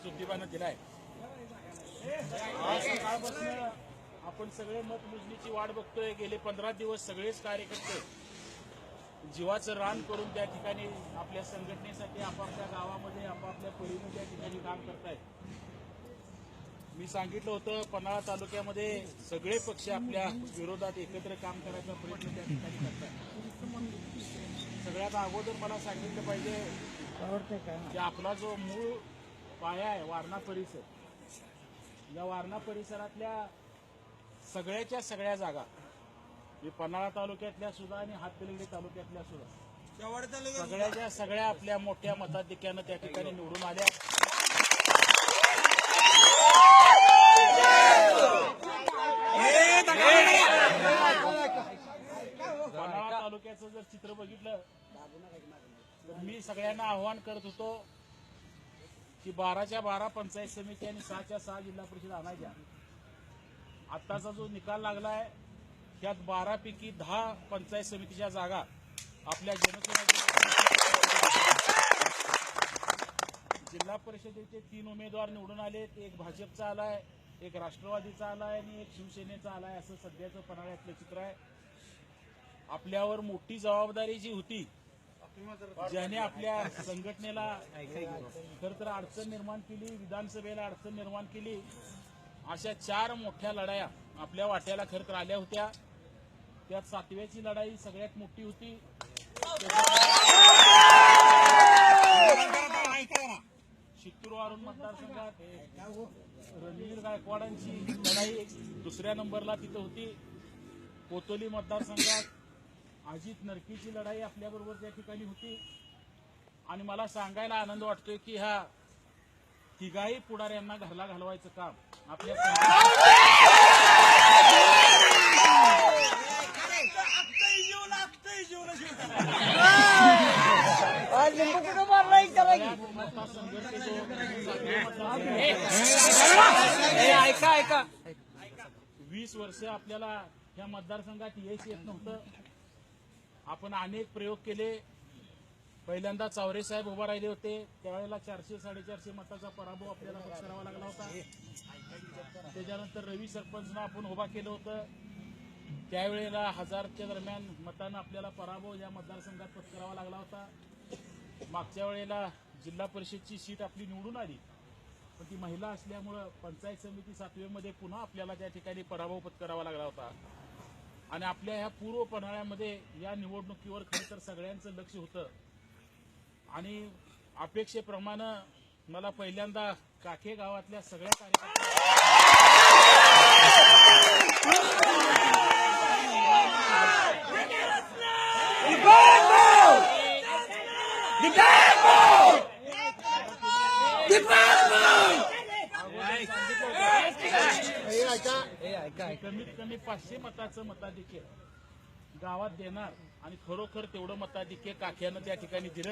ज्योतिबानं दिलाय। आज सकाळपासून आपण सगळे मतमोजणीची वाट बघतोय। गेले 15 दिवस सगळेच कार्यकर्ते जीवाचं रान करून त्या ठिकाणी आपल्या संघटनेसाठी आपापल्या गावामध्ये आपापल्या परीने त्या ठिकाणी काम करतायत। मी सांगितलं होतं पन्हाळा तालुक्यामध्ये सगळे पक्ष आपल्या विरोधात एकत्र काम करायचा प्रयत्न त्या ठिकाणी करतात। सगळ्यात अगोदर मला सांगितलं पाहिजे की आपला जो मूळ पाया आहे वारणा परिसर, या वारणा परिसरातल्या सगळ्याच्या सगळ्या जागा पन्हाळा तालुक्यातल्या सुद्धा आणि हातकणंगले तालुक्यातल्या सुद्धा सगळ्याच्या सगळ्या आपल्या मोठ्या मताधिक्यानं त्या ठिकाणी निवडून आल्या। पन्हाळा तालुक्याचं जर चित्र बघितलं तर मी सगळ्यांना आव्हान करत होतो की 12च्या 12 पंचायत समिती आणि 6च्या 6 जिल्हा परिषद आणायच्या। आताचा जो निकाल लागलाय त्यात 12 पैकी 10 पंचायत समितीच्या जागा आपल्या जिल्हा परिषदेचे 3 उमेदवार निवडून आले। एक भाजपचा आलाय, एक राष्ट्रवादीचा आलाय आणि एक शिवसेनेचा आलाय, असं सध्याचं पन्हाळ्यातलं चित्र आहे। आपल्यावर मोठी जबाबदारी जी होती, ज्याने आपल्या संघटनेला खर तर अडचण निर्माण केली, विधानसभेला अडचण निर्माण केली, अशा 4 मोठ्या लढाया आपल्या वाट्याला खर तर आल्या होत्या। त्यात 7व्याची लढाई सगळ्यात मोठी होती। शित्तूर वारून मतदारसंघात रणवीर गायकवाडांची लढाई 2ऱ्या नंबरला तिथं होती। कोतोली मतदारसंघात अजित नरकीची लढाई आपल्याबरोबर त्या ठिकाणी होती। आणि मला सांगायला आनंद वाटतोय की ह्या तिघाही पुढाऱ्यांना घरला घालवायचं काम आपल्या ऐका 20 वर्ष आपल्याला ह्या मतदारसंघात यश येत नव्हतं। आपण अनेक प्रयोग केले। पहिल्यांदा चावरे साहेब उभा राहिले होते, त्यावेळेला 400-450 मताचा पराभव आपल्याला पत्करावा लागला होता। त्याच्यानंतर रवी सरपंचनं आपण उभा केलं होतं, त्यावेळेला 1000च्या दरम्यान मतानं आपल्याला पराभव या मतदारसंघात पत्करावा लागला होता। मागच्या वेळेला जिल्हा परिषदची सीट आपली निवडून आली, पण ती महिला असल्यामुळं पंचायत समिती 7वीमध्ये पुन्हा आपल्याला त्या ठिकाणी पराभव पत्करावा लागला होता। आणि आपल्या ह्या पूर्व पन्हाळ्यामध्ये या निवडणुकीवर खरं तर सगळ्यांचं लक्ष होतं आणि अपेक्षेप्रमाणे मला पहिल्यांदा काखे गावातल्या सगळ्या कार्यकर्त्यांना कमीत कमी 500 मताचं मताधिक्य गावात देणार आणि खरोखर तेवढं मताधिक्य काख्यानं त्या ठिकाणी दिलं।